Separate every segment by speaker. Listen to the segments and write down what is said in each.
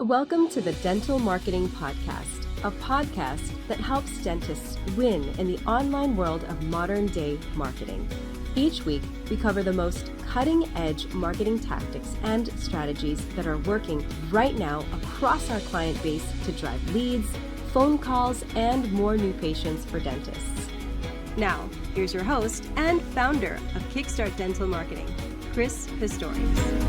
Speaker 1: Welcome to the Dental Marketing Podcast, a podcast that helps dentists win in the online world of modern-day marketing. Each week, we cover the most cutting-edge marketing tactics and strategies that are working right now across our client base to drive leads, phone calls, and more new patients for dentists. Now, here's your host and founder of Kickstart Dental Marketing, Chris Pistorius.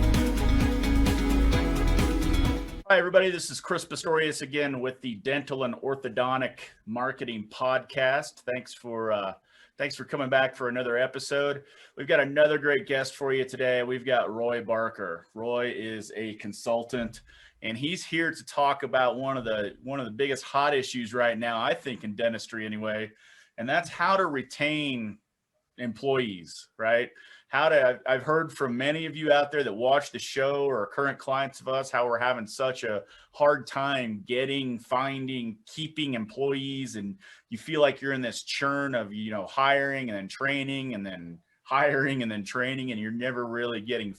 Speaker 2: Hi, everybody. This is Chris Pistorius again with the Dental and Orthodontic Marketing Podcast. Thanks for coming back for another episode. We've got another great guest for you today. We've got Roy Barker. Roy is a consultant, and he's here to talk about one of the biggest hot issues right now, I think, in dentistry anyway, and that's how to retain employees, right? I've heard from many of you out there that watch the show or are current clients of us, how we're having such a hard time finding, keeping employees. And you feel like you're in this churn of, hiring and then training and then hiring and then training, and you're never really getting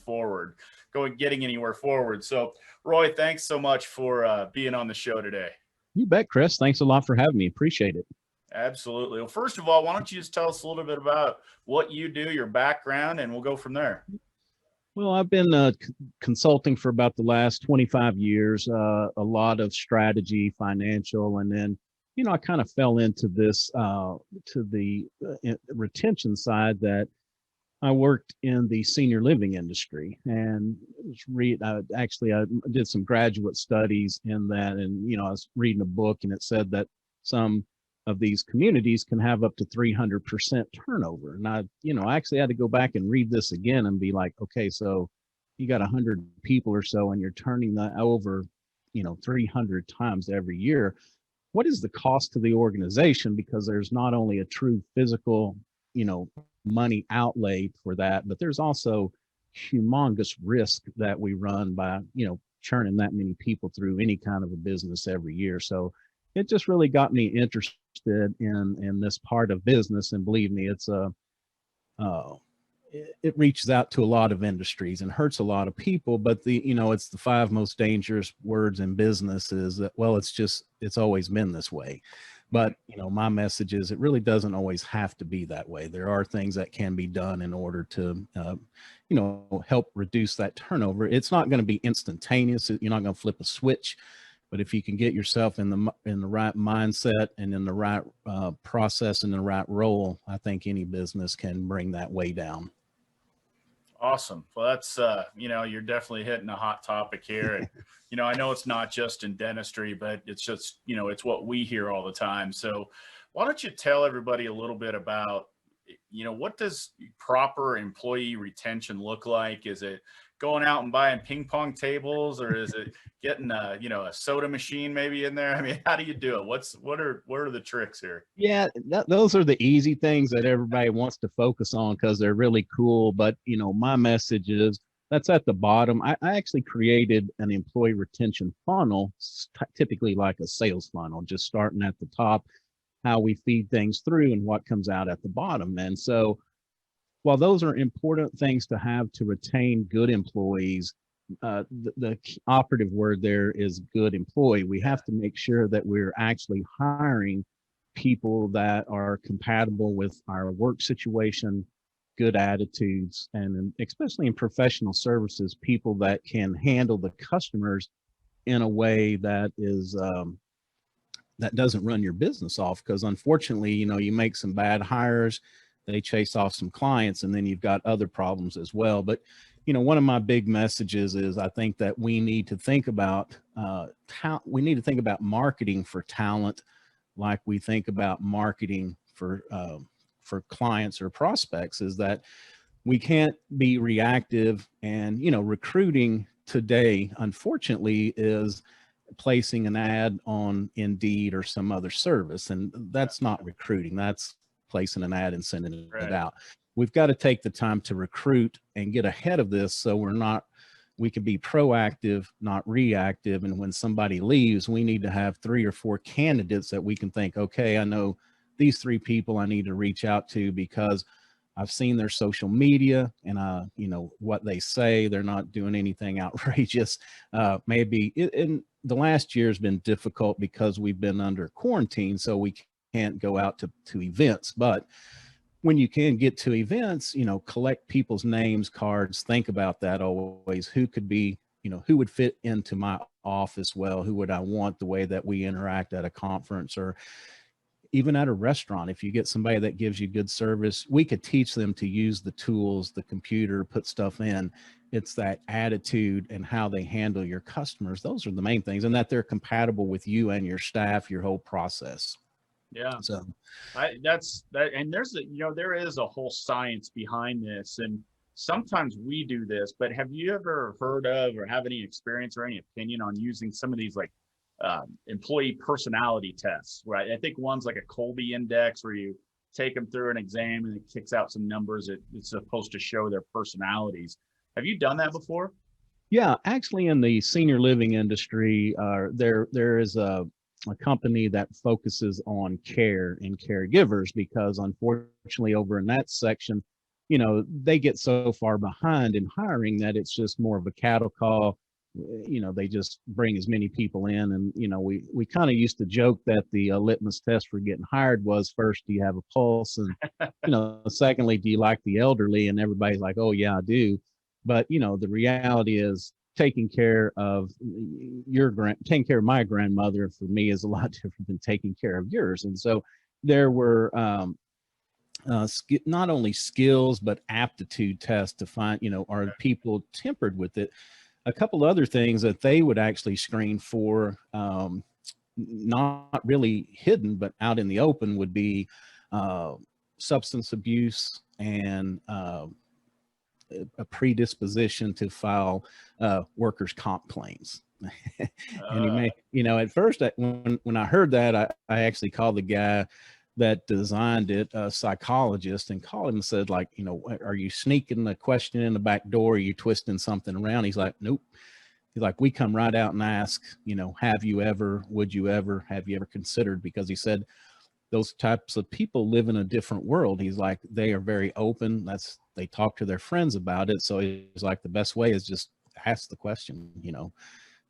Speaker 2: anywhere forward. So Roy, thanks so much for being on the show today.
Speaker 3: You bet, Chris. Thanks a lot for having me. Appreciate it.
Speaker 2: Absolutely. Well, first of all, why don't you just tell us a little bit about what you do, your background, and we'll go from there.
Speaker 3: Well, I've been consulting for about the last 25 years, a lot of strategy, financial, and then, I kind of fell into this, to the retention side that I worked in the senior living industry and I did some graduate studies in that. And, I was reading a book and it said that some of these communities can have up to 300% turnover. And I actually had to go back and read this again and be like, okay, so you got 100 people or so and you're turning that over, 300 times every year. What is the cost to the organization? Because there's not only a true physical, money outlay for that, but there's also humongous risk that we run by, churning that many people through any kind of a business every year. So it just really got me interested in this part of business. And believe me, it reaches out to a lot of industries and hurts a lot of people. But it's the 5 most dangerous words in business is that, well, it's always been this way. But, my message is it really doesn't always have to be that way. There are things that can be done in order to, help reduce that turnover. It's not going to be instantaneous. You're not going to flip a switch. But if you can get yourself in the right mindset and in the right process and the right role, I think any business can bring that way down.
Speaker 2: Awesome. Well, that's, you're definitely hitting a hot topic here. And, I know it's not just in dentistry, but it's just, it's what we hear all the time. So why don't you tell everybody a little bit about, what does proper employee retention look like? Is it going out and buying ping pong tables, or is it getting a soda machine maybe in there? I mean, how do you do it? What are the tricks here?
Speaker 3: Yeah, those are the easy things that everybody wants to focus on because they're really cool. But, my message is that's at the bottom. I actually created an employee retention funnel, typically like a sales funnel, just starting at the top, how we feed things through and what comes out at the bottom. And so while those are important things to have to retain good employees, the operative word there is good employee. We have to make sure that we're actually hiring people that are compatible with our work situation, good attitudes, and especially in professional services, people that can handle the customers in a way that is that doesn't run your business off. Because unfortunately, you make some bad hires, they chase off some clients, and then you've got other problems as well. But, one of my big messages is I think that we need to think about marketing for talent like we think about marketing for clients or prospects, is that we can't be reactive. And, recruiting today, unfortunately, is placing an ad on Indeed or some other service. And that's not recruiting. That's placing an ad and sending it out. We've got to take the time to recruit and get ahead of this so we can be proactive, not reactive. And when somebody leaves, we need to have 3 or 4 candidates that we can think, okay, I know these 3 people I need to reach out to because I've seen their social media, and what they say. They're not doing anything outrageous. Maybe in the last year has been difficult because we've been under quarantine, so we can't go out to events. But when you can get to events, collect people's names, cards. Think about that always. Who could be, who would fit into my office well? Who would I want the way that we interact at a conference or even at a restaurant? If you get somebody that gives you good service, we could teach them to use the tools, the computer, put stuff in. It's that attitude and how they handle your customers. Those are the main things, and that they're compatible with you and your staff, your whole process.
Speaker 2: Yeah.
Speaker 3: So
Speaker 2: That's that. And there is a whole science behind this. And sometimes we do this, but have you ever heard of or have any experience or any opinion on using some of these like employee personality tests, right? I think one's like a Colby index where you take them through an exam and it kicks out some numbers. It's supposed to show their personalities. Have you done that before?
Speaker 3: yeah, actually in the senior living industry, there is a company that focuses on care and caregivers, because unfortunately over in that section, they get so far behind in hiring that it's just more of a cattle call. They just bring as many people in, and we kind of used to joke that the litmus test for getting hired was, first, do you have a pulse, and secondly, do you like the elderly? And everybody's like, oh yeah, I do. But the reality is, taking care of taking care of my grandmother for me is a lot different than taking care of yours. And so there were not only skills but aptitude tests to find, are people tempered with it. A couple other things that they would actually screen for, not really hidden but out in the open, would be substance abuse and a predisposition to file workers' comp claims. And at first, when I heard that, I actually called the guy that designed it, a psychologist, and called him and said, like, are you sneaking a question in the back door? Are you twisting something around? He's like, nope. He's like, we come right out and ask, have you ever, would you ever, have you ever considered? Because he said those types of people live in a different world. He's like, they are very open. They talk to their friends about it. So he's like, the best way is just ask the question.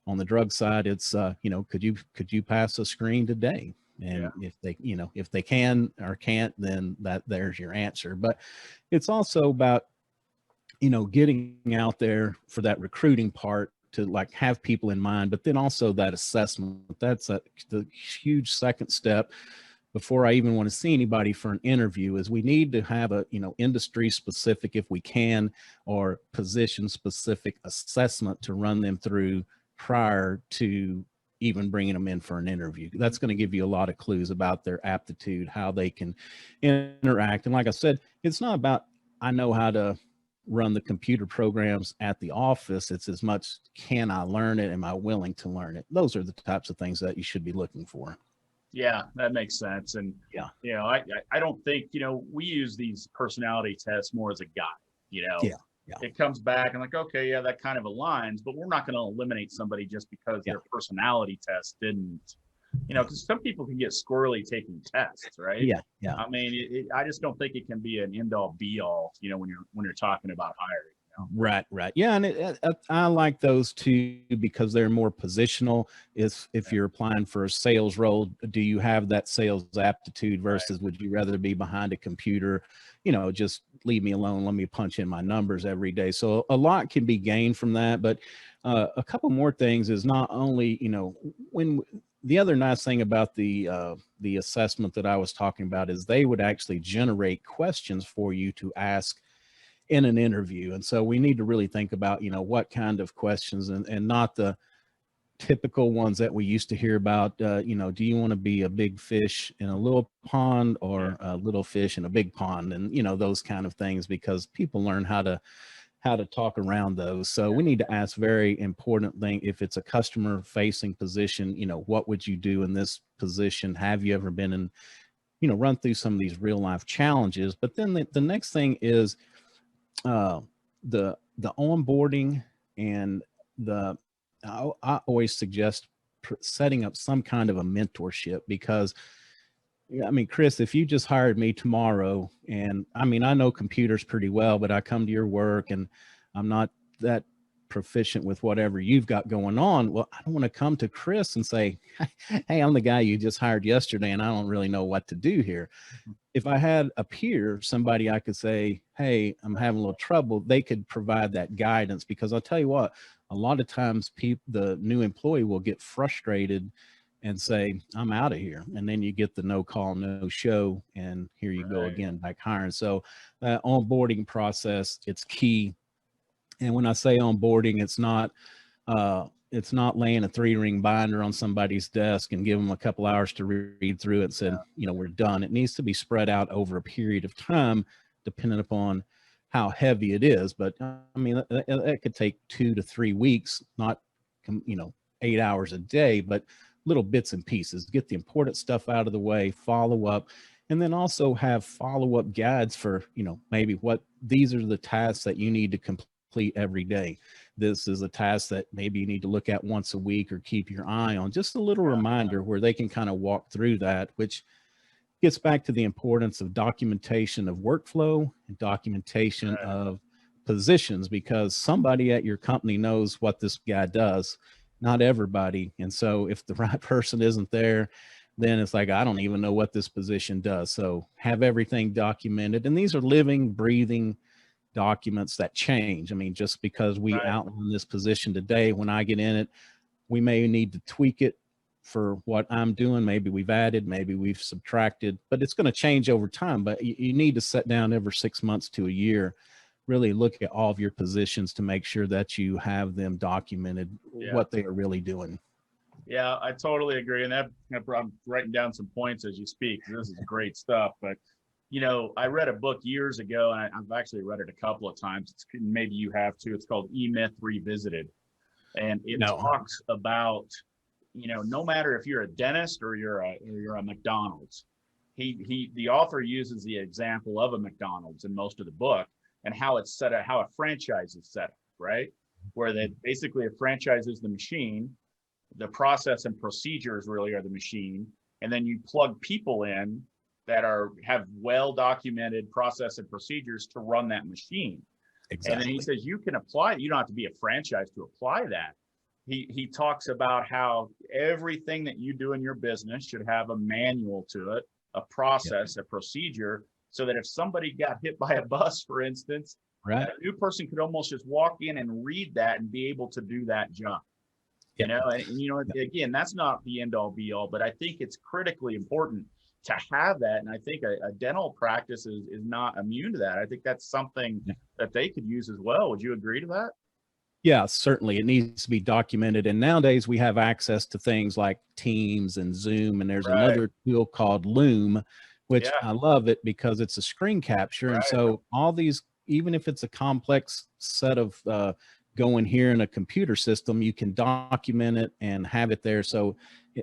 Speaker 3: On the drug side, it's could you pass a screen today? And if they can or can't, then there's your answer. But it's also about getting out there for that recruiting part, to like have people in mind, but then also that assessment. That's the huge second step before I even want to see anybody for an interview. Is we need to have a industry specific, if we can, or position specific assessment to run them through prior to even bringing them in for an interview. That's going to give you a lot of clues about their aptitude, how they can interact. And like I said, it's not about, I know how to run the computer programs at the office. It's as much, can I learn it? Am I willing to learn it? Those are the types of things that you should be looking for.
Speaker 2: Yeah, that makes sense. And I don't think, we use these personality tests more as a guide. It comes back and like, okay, yeah, that kind of aligns, but we're not going to eliminate somebody just because their personality test didn't, because some people can get squirrely taking tests, right?
Speaker 3: Yeah.
Speaker 2: I mean, I just don't think it can be an end all be all, when you're talking about hiring.
Speaker 3: Right. Yeah. And I like those too, because they're more positional. If you're applying for a sales role, do you have that sales aptitude versus would you rather be behind a computer, just leave me alone, let me punch in my numbers every day? So a lot can be gained from that. But a couple more things is, not only, when the other nice thing about the assessment that I was talking about is they would actually generate questions for you to ask in an interview. And so we need to really think about, what kind of questions, and not the typical ones that we used to hear about. Do you want to be a big fish in a little pond, or a little fish in a big pond? And, those kind of things, because people learn how to talk around those. So we need to ask very important thing. If it's a customer facing position, what would you do in this position? Have you ever been in, run through some of these real life challenges? But then the next thing is, the onboarding, and I always suggest setting up some kind of a mentorship, because I mean, Chris, if you just hired me tomorrow, and I mean, I know computers pretty well, but I come to your work and I'm not that proficient with whatever you've got going on. Well, I don't want to come to Chris and say, hey, I'm the guy you just hired yesterday and I don't really know what to do here. If I had a peer, somebody I could say, hey, I'm having a little trouble, they could provide that guidance. Because I'll tell you what, a lot of times the new employee will get frustrated and say, I'm out of here. And then you get the no call, no show. And here you go again, back hiring. So that onboarding process, it's key. And when I say onboarding, it's not laying a 3-ring binder on somebody's desk and give them a couple hours to read through it and said, we're done. It needs to be spread out over a period of time, depending upon how heavy it is. But I mean, that could take 2 to 3 weeks, not, 8 hours a day, but little bits and pieces. Get the important stuff out of the way, follow up, and then also have follow-up guides for, maybe these are the tasks that you need to complete every day. This is a task that maybe you need to look at once a week or keep your eye on. Just a little reminder where they can kind of walk through that, which gets back to the importance of documentation of workflow and documentation of positions, because somebody at your company knows what this guy does, not everybody. And so if the right person isn't there, then it's like, I don't even know what this position does. So have everything documented. And these are living, breathing documents that change. I mean, just because we outline this position today, when I get in it, we may need to tweak it for what I'm doing. Maybe we've added, maybe we've subtracted, but it's going to change over time. But you need to sit down every 6 months to a year, really look at all of your positions to make sure that you have them documented, what they are really doing.
Speaker 2: Yeah, I totally agree. And I'm writing down some points as you speak. This is great stuff. But, I read a book years ago, and I've actually read it a couple of times. Maybe you have too. It's called E-Myth Revisited. And it talks about, no matter if you're a dentist or you're a McDonald's, the author uses the example of a McDonald's in most of the book, and how it's set up, how a franchise is set up, right? Where they basically a franchise is the machine, the process and procedures really are the machine, and then you plug people in that have well-documented process and procedures to run that machine. Exactly. And then he says you can apply, you don't have to be a franchise to apply that. He talks about how everything that you do in your business should have a manual to it, a process, a procedure, so that if somebody got hit by a bus, for instance, a new person could almost just walk in and read that and be able to do that job. Again, that's not the end all be all, but I think it's critically important to have that. And I think a dental practice is not immune to that. I think that's something that they could use as well. Would you agree to that?
Speaker 3: Yeah, certainly. It needs to be documented. And nowadays we have access to things like Teams and Zoom, and there's another tool called Loom, which I love it because it's a screen capture. And so all these, even if it's a complex set of going here in a computer system, you can document it and have it there. So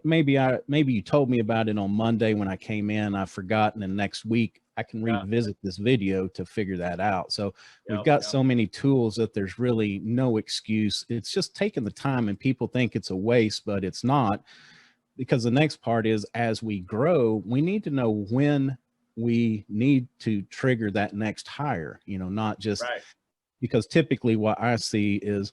Speaker 3: maybe you told me about it on Monday when I came in, I've forgotten, and next week I can revisit this video to figure that out. So we've got so many tools that there's really no excuse. It's just taking the time, and people think it's a waste, but it's not, because the next part is, as we grow, we need to know when we need to trigger that next hire, not just because typically what I see is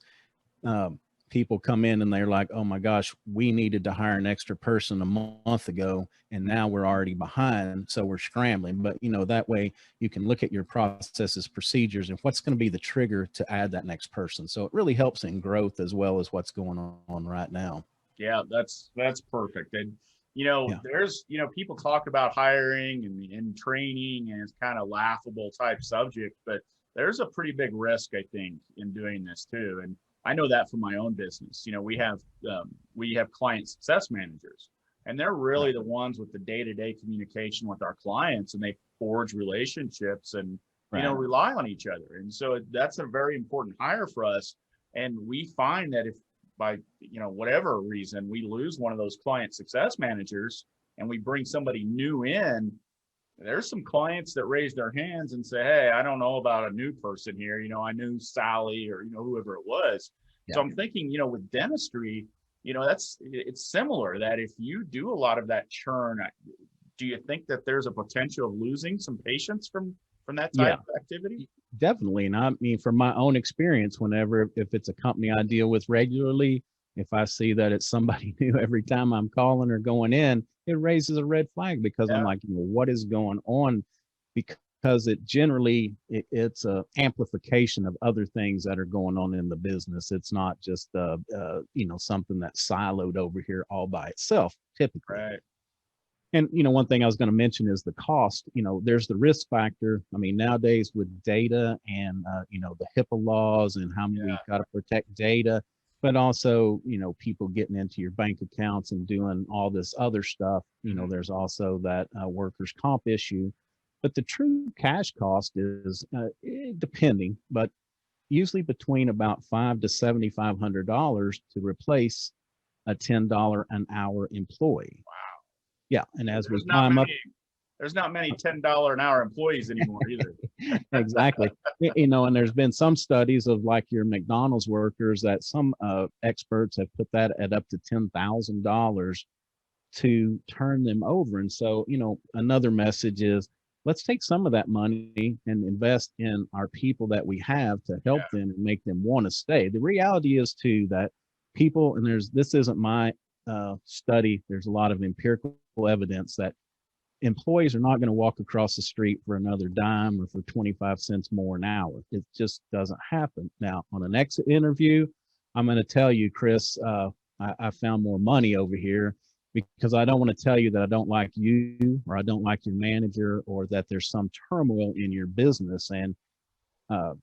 Speaker 3: people come in and they're like, oh my gosh, we needed to hire an extra person a month ago, and now we're already behind, so we're scrambling. But that way you can look at your processes, procedures, and what's going to be the trigger to add that next person. So it really helps in growth as well as what's going on right now.
Speaker 2: Yeah, that's perfect. And there's people talk about hiring and training, and it's kind of laughable type subject, but there's a pretty big risk, I think, in doing this too. And I know that from my own business. We have client success managers, and they're really the ones with the day-to-day communication with our clients, and they forge relationships and rely on each other. And so that's a very important hire for us. And we find that if by whatever reason we lose one of those client success managers and we bring somebody new in, there's some clients that raise their hands and say, hey, I don't know about a new person here. I knew Sally or, whoever it was. Yeah. So I'm thinking, with dentistry, it's similar, that if you do a lot of that churn, do you think that there's a potential of losing some patients from that
Speaker 3: Yeah,
Speaker 2: type of activity?
Speaker 3: definitely. And I mean, from my own experience, whenever, if it's a company I deal with regularly, if I see that it's somebody new every time I'm calling or going in, it raises a red flag because I'm
Speaker 2: Yeah,
Speaker 3: like, what is going on? Because it generally, it's a amplification of other things that are going on in the business. It's not just, something that's siloed over here all by itself, typically.
Speaker 2: right.
Speaker 3: And, one thing I was going to mention is the cost. There's the risk factor. I mean, nowadays with data and, the HIPAA laws and how
Speaker 2: Yeah.
Speaker 3: we've got to protect data, but also, people getting into your bank accounts and doing all this other stuff. There's also that workers' comp issue. But the true cash cost is depending, but usually between about $500 to $7,500 to replace a $10 an hour employee. Yeah, and as we climb up,
Speaker 2: There's not many $10 an hour employees anymore either.
Speaker 3: exactly, and there's been some studies of like your McDonald's workers that some experts have put that at up to $10,000 to turn them over. And so, another message is let's take some of that money and invest in our people that we have to help them and make them want to stay. The reality is too that people, and this isn't my study, there's a lot of empirical evidence that employees are not going to walk across the street for another dime or for 25 cents more an hour. It just doesn't happen. Now, on an exit interview, I'm going to tell you, Chris, I found more money over here, because I don't want to tell you that I don't like you or I don't like your manager or that there's some turmoil in your business. And,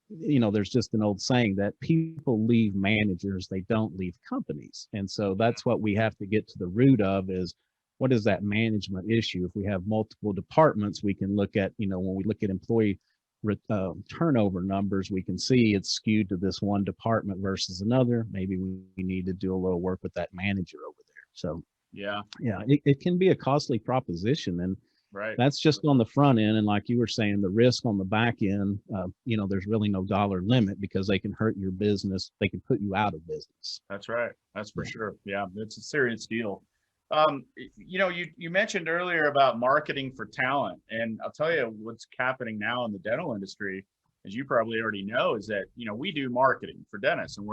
Speaker 3: there's just an old saying that people leave managers, they don't leave companies. And so that's what we have to get to the root of is, what is that management issue? If we have multiple departments, we can look at, when we look at employee turnover numbers, we can see it's skewed to this one department versus another. Maybe we need to do a little work with that manager over there. So yeah, it can be a costly proposition. And
Speaker 2: right.
Speaker 3: That's just on the front end. And like you were saying, the risk on the back end, there's really no dollar limit because they can hurt your business. They can put you out of business.
Speaker 2: That's right. That's for sure. Yeah, it's a serious deal. You mentioned earlier about marketing for talent, and I'll tell you what's happening now in the dental industry, as you probably already know, is that, we do marketing for dentists, and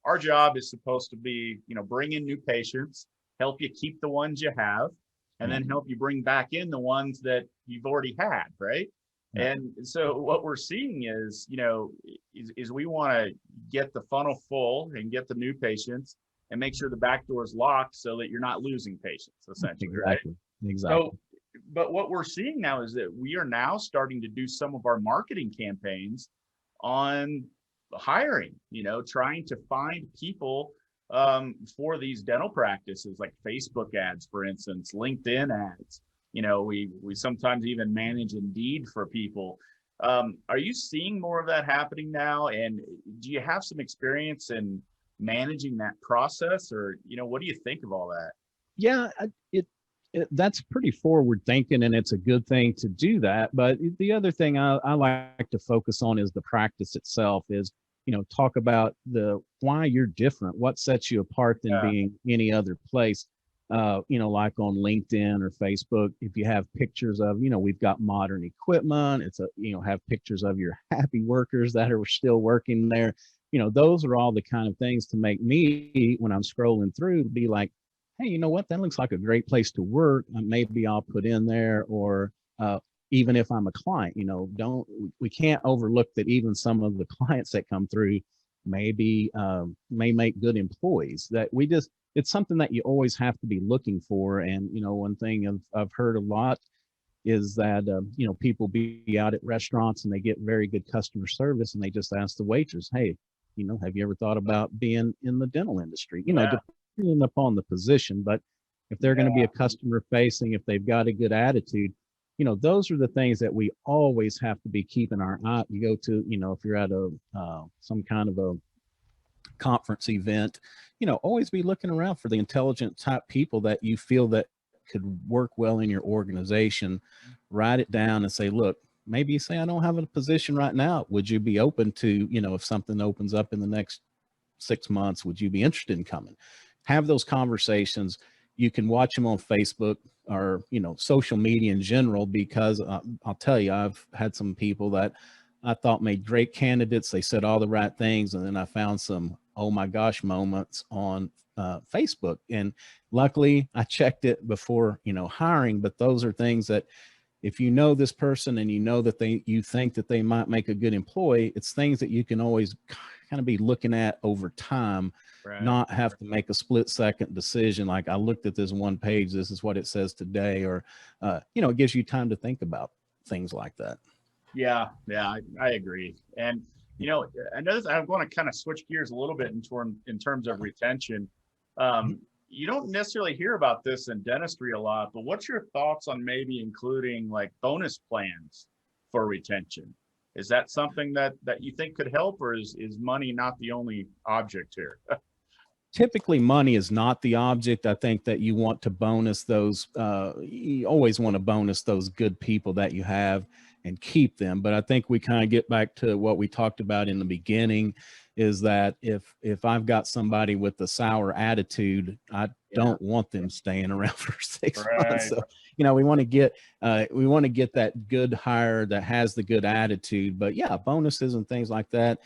Speaker 2: our job is supposed to be, bring in new patients, help you keep the ones you have, and then help you bring back in the ones that you've already had. Right. And so what we're seeing is, is we want to get the funnel full and get the new patients and make sure the back door is locked so that you're not losing patients, essentially.
Speaker 3: Exactly.
Speaker 2: Right?
Speaker 3: Exactly.
Speaker 2: So, but what we're seeing now is that we are now starting to do some of our marketing campaigns on hiring, trying to find people for these dental practices, like Facebook ads, for instance, LinkedIn ads. We sometimes even manage Indeed for people. Are you seeing more of that happening now? And do you have some experience in managing that process, or what do you think of all that?
Speaker 3: Yeah, that's pretty forward thinking, and it's a good thing to do that. But the other thing I like to focus on is the practice itself. Is talk about why you're different, what sets you apart than being any other place. Like on LinkedIn or Facebook, if you have pictures of, we've got modern equipment, have pictures of your happy workers that are still working there. Those are all the kind of things to make me, when I'm scrolling through, to be like, hey, you know what? That looks like a great place to work. Maybe I'll put in there, or even if I'm a client, we can't overlook that even some of the clients that come through may make good employees. That it's something that you always have to be looking for. And, one thing I've heard a lot is that, people be out at restaurants and they get very good customer service and they just ask the waitress, hey, have you ever thought about being in the dental industry? Depending upon the position, but if they're going to be a customer facing, if they've got a good attitude, those are the things that we always have to be keeping our eye. You go to, if you're at some kind of a conference event, always be looking around for the intelligent type people that you feel that could work well in your organization. Write it down and say, look, maybe you say, I don't have a position right now. Would you be open to, if something opens up in the next 6 months, would you be interested in coming? Have those conversations, you can watch them on Facebook or, social media in general, because I'll tell you, I've had some people that I thought made great candidates. They said all the right things. And then I found some, oh my gosh, moments on Facebook. And luckily I checked it before, hiring, but those are things that if you know this person and that you think that they might make a good employee, it's things that you can always kind of be looking at over time,
Speaker 2: Right.
Speaker 3: not have to make a split-second decision. Like, I looked at this one page, this is what it says today, or, it gives you time to think about things like that.
Speaker 2: Yeah, I agree. And, another, I want to kind of switch gears a little bit in terms of retention. You don't necessarily hear about this in dentistry a lot, but what's your thoughts on maybe including like bonus plans for retention? Is that something that you think could help, or is money not the only object here?
Speaker 3: Typically, money is not the object. I think that you want to bonus those, you always want to bonus those good people that you have and keep them. But I think we kind of get back to what we talked about in the beginning, is that if I've got somebody with a sour attitude, I don't want them staying around for 6 months. So, we want to get that good hire that has the good attitude. But yeah, bonuses and things like that,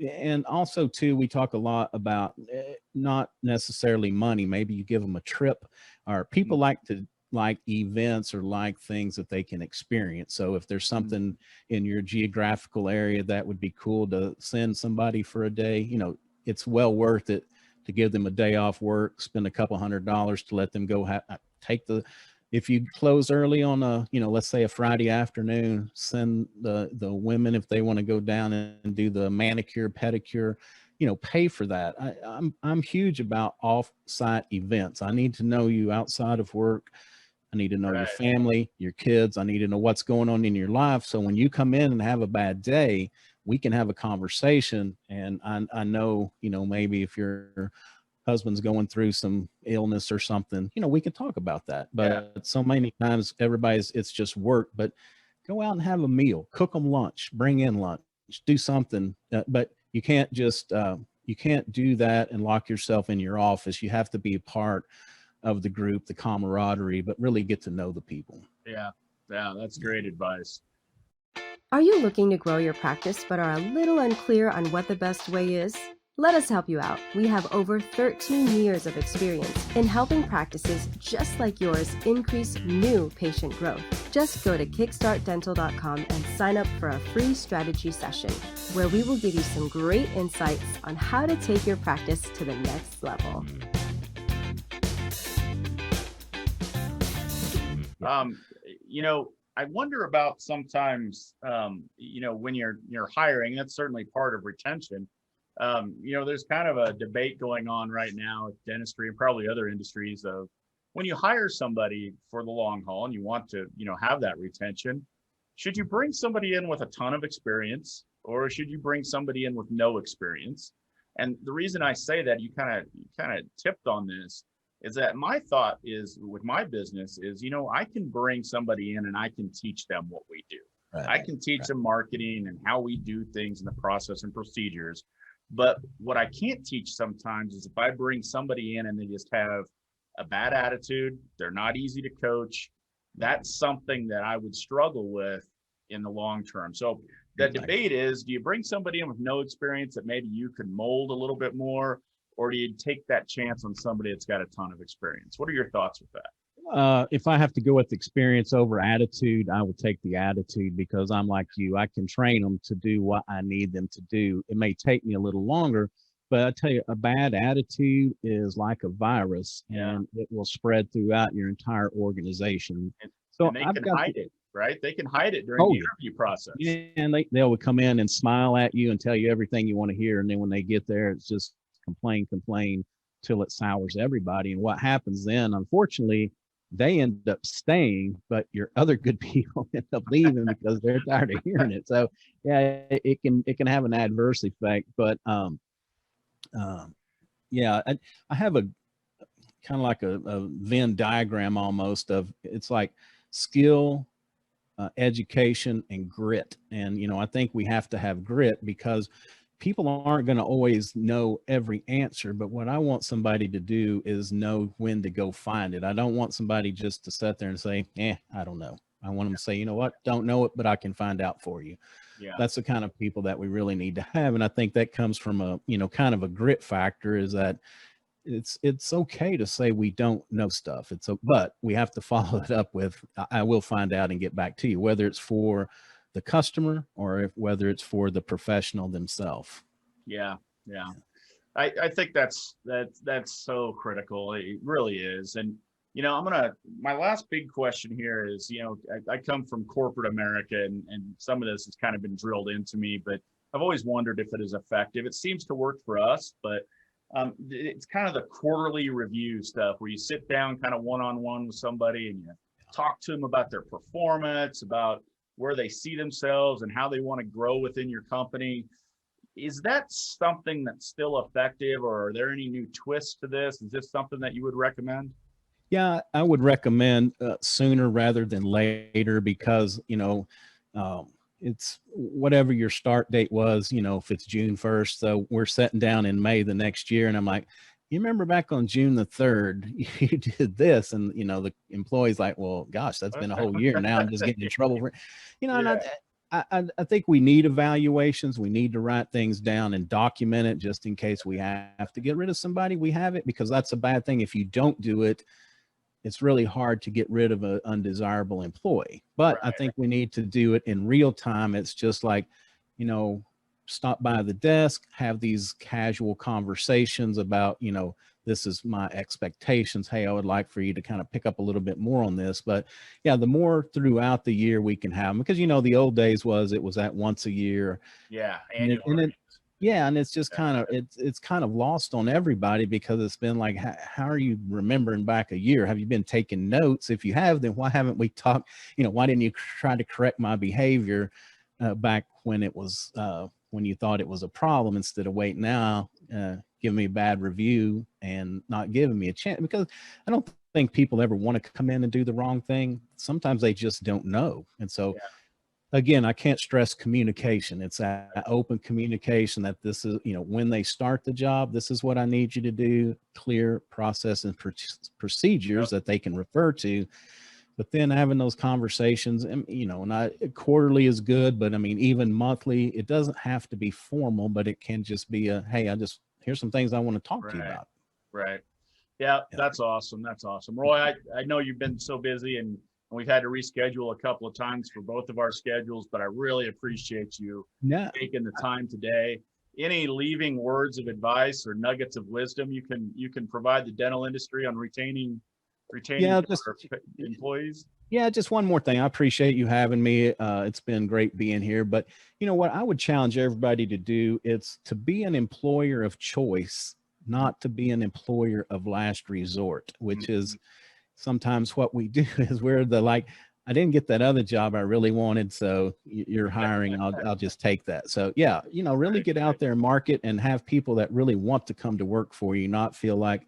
Speaker 3: and also too, we talk a lot about not necessarily money. Maybe you give them a trip, or people like events or like things that they can experience. So if there's something in your geographical area that would be cool to send somebody for a day, it's well worth it to give them a day off work, spend a couple $100 to let them go if you close early on let's say a Friday afternoon, send the women, if they want to go down and do the manicure, pedicure, pay for that. I'm huge about off-site events. I need to know you outside of work. I need to know your family, your kids. I need to know what's going on in your life. So when you come in and have a bad day, we can have a conversation. And I know, maybe if your husband's going through some illness or something, we can talk about that. But so many times it's just work. But go out and have a meal, cook them lunch, bring in lunch, do something. But you can't just, you can't do that and lock yourself in your office. You have to be a part of the group, the camaraderie, but really get to know the people.
Speaker 2: Yeah, that's great advice.
Speaker 1: Are you looking to grow your practice but are a little unclear on what the best way is? Let us help you out. We have over 13 years of experience in helping practices just like yours increase new patient growth. Just go to kickstartdental.com and sign up for a free strategy session where we will give you some great insights on how to take your practice to the next level.
Speaker 2: I wonder about sometimes, when you're hiring, that's certainly part of retention. There's kind of a debate going on right now with dentistry and probably other industries of when you hire somebody for the long haul and you want to, have that retention, should you bring somebody in with a ton of experience, or should you bring somebody in with no experience? And the reason I say that, you kind of tipped on this, is that my thought is with my business is, I can bring somebody in and I can teach them what we do. Right. I can teach them marketing and how we do things in the process and procedures. But what I can't teach sometimes is if I bring somebody in and they just have a bad attitude, they're not easy to coach, that's something that I would struggle with in the long term. So the debate is, do you bring somebody in with no experience that maybe you could mold a little bit more? Or do you take that chance on somebody that's got a ton of experience? What are your thoughts with that?
Speaker 3: If I have to go with experience over attitude, I will take the attitude, because I'm like you. I can train them to do what I need them to do. It may take me a little longer, but I tell you, a bad attitude is like a virus, and it will spread throughout your entire organization.
Speaker 2: And they can hide it, right? They can hide it during the interview process.
Speaker 3: And they'll come in and smile at you and tell you everything you want to hear. And then when they get there, it's just complain till it sours everybody. And what happens then, unfortunately, they end up staying, but your other good people end up leaving because they're tired of hearing it. So yeah, it can have an adverse effect. But I have a kind of like a Venn diagram almost of, it's like skill, education, and grit. And I think we have to have grit, because people aren't going to always know every answer, but what I want somebody to do is know when to go find it. I don't want somebody just to sit there and say, I don't know. I want them to say, you know what, don't know it, but I can find out for you.
Speaker 2: Yeah.
Speaker 3: That's the kind of people that we really need to have. And I think that comes from a, kind of a grit factor, is that it's okay to say we don't know stuff. But we have to follow it up with, I will find out and get back to you, whether it's for the customer or whether it's for the professional themselves.
Speaker 2: Yeah. I think that's so critical. It really is. And, my last big question here is, I come from corporate America, and some of this has kind of been drilled into me, but I've always wondered if it is effective. It seems to work for us, but it's kind of the quarterly review stuff where you sit down kind of one-on-one with somebody and you talk to them about their performance, about where they see themselves and how they want to grow within your company. Is that something that's still effective, or are there any new twists to this? Is this something that you would recommend?
Speaker 3: Yeah, I would recommend sooner rather than later, because, it's whatever your start date was, if it's June 1st, so we're sitting down in May the next year. And I'm like, you remember back on June the 3rd, you did this. And, the employee's like, well, gosh, that's been a whole year now. I'm just getting in trouble for it. And I think we need evaluations. We need to write things down and document it, just in case we have to get rid of somebody. We have it, because that's a bad thing. If you don't do it, it's really hard to get rid of an undesirable employee. But I think we need to do it in real time. It's just like, stop by the desk, have these casual conversations about, this is my expectations. Hey, I would like for you to kind of pick up a little bit more on this. But yeah, the more throughout the year we can have them, because, the old days it was at once a year.
Speaker 2: Yeah.
Speaker 3: And it's just kind of, it's kind of lost on everybody, because it's been like, how are you remembering back a year? Have you been taking notes? If you have, then why haven't we talked? Why didn't you try to correct my behavior back when it was, when you thought it was a problem, instead of waiting now, giving me a bad review and not giving me a chance? Because I don't think people ever want to come in and do the wrong thing. Sometimes they just don't know. And so, again, I can't stress communication. It's that open communication, that this is, when they start the job, this is what I need you to do, clear process and procedures that they can refer to. But then having those conversations, and, quarterly is good, but I mean, even monthly, it doesn't have to be formal, but it can just be hey, here's some things I want to talk to you about.
Speaker 2: Right. Yeah, that's awesome. That's awesome. Roy, I know you've been so busy, and we've had to reschedule a couple of times for both of our schedules, but I really appreciate you taking the time today. Any leaving words of advice or nuggets of wisdom you can provide the dental industry on retaining employees?
Speaker 3: Yeah, just one more thing. I appreciate you having me. It's been great being here. But what I would challenge everybody to do is to be an employer of choice, not to be an employer of last resort, which is sometimes what we do. Is we're I didn't get that other job I really wanted, so you're hiring, I'll just take that. So yeah, really get out there and market, and have people that really want to come to work for you, not feel like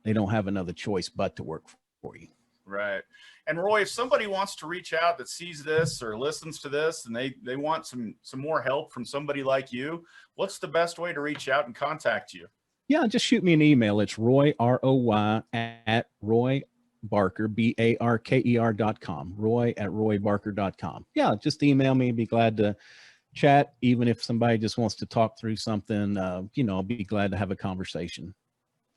Speaker 3: they don't have another choice but to work for you.
Speaker 2: Right. And Roy, if somebody wants to reach out that sees this or listens to this, and they want some more help from somebody like you, what's the best way to reach out and contact you?
Speaker 3: Yeah, just shoot me an email. It's Roy, ROY, at Roy Barker, BARKER.com, Roy@RoyBarker.com. Yeah, just email me. Be glad to chat. Even if somebody just wants to talk through something, I'll be glad to have a conversation.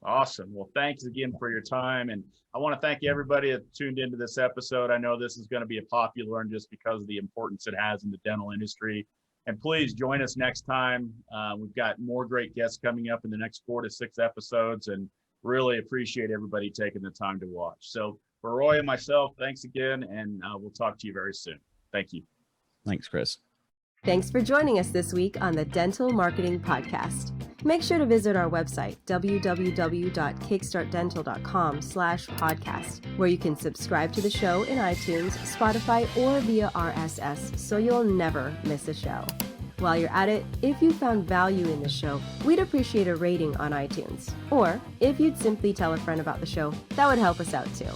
Speaker 2: Awesome. Well, thanks again for your time. And I want to thank everybody that tuned into this episode. I know this is going to be a popular one just because of the importance it has in the dental industry. And please join us next time. We've got more great guests coming up in the next 4 to 6 episodes, and really appreciate everybody taking the time to watch. So for Roy and myself, thanks again, and we'll talk to you very soon. Thank you.
Speaker 3: Thanks, Chris.
Speaker 1: Thanks for joining us this week on the Dental Marketing Podcast. Make sure to visit our website, www.kickstartdental.com/podcast, where you can subscribe to the show in iTunes, Spotify, or via RSS, so you'll never miss a show. While you're at it, if you found value in the show, we'd appreciate a rating on iTunes. Or if you'd simply tell a friend about the show, that would help us out too.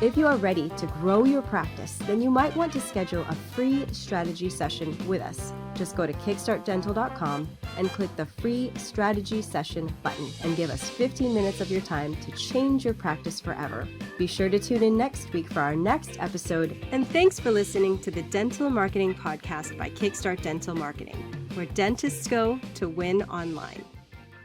Speaker 1: If you are ready to grow your practice, then you might want to schedule a free strategy session with us. Just go to kickstartdental.com, and click the free strategy session button and give us 15 minutes of your time to change your practice forever. Be sure to tune in next week for our next episode. And thanks for listening to the Dental Marketing Podcast by Kickstart Dental Marketing, where dentists go to win online.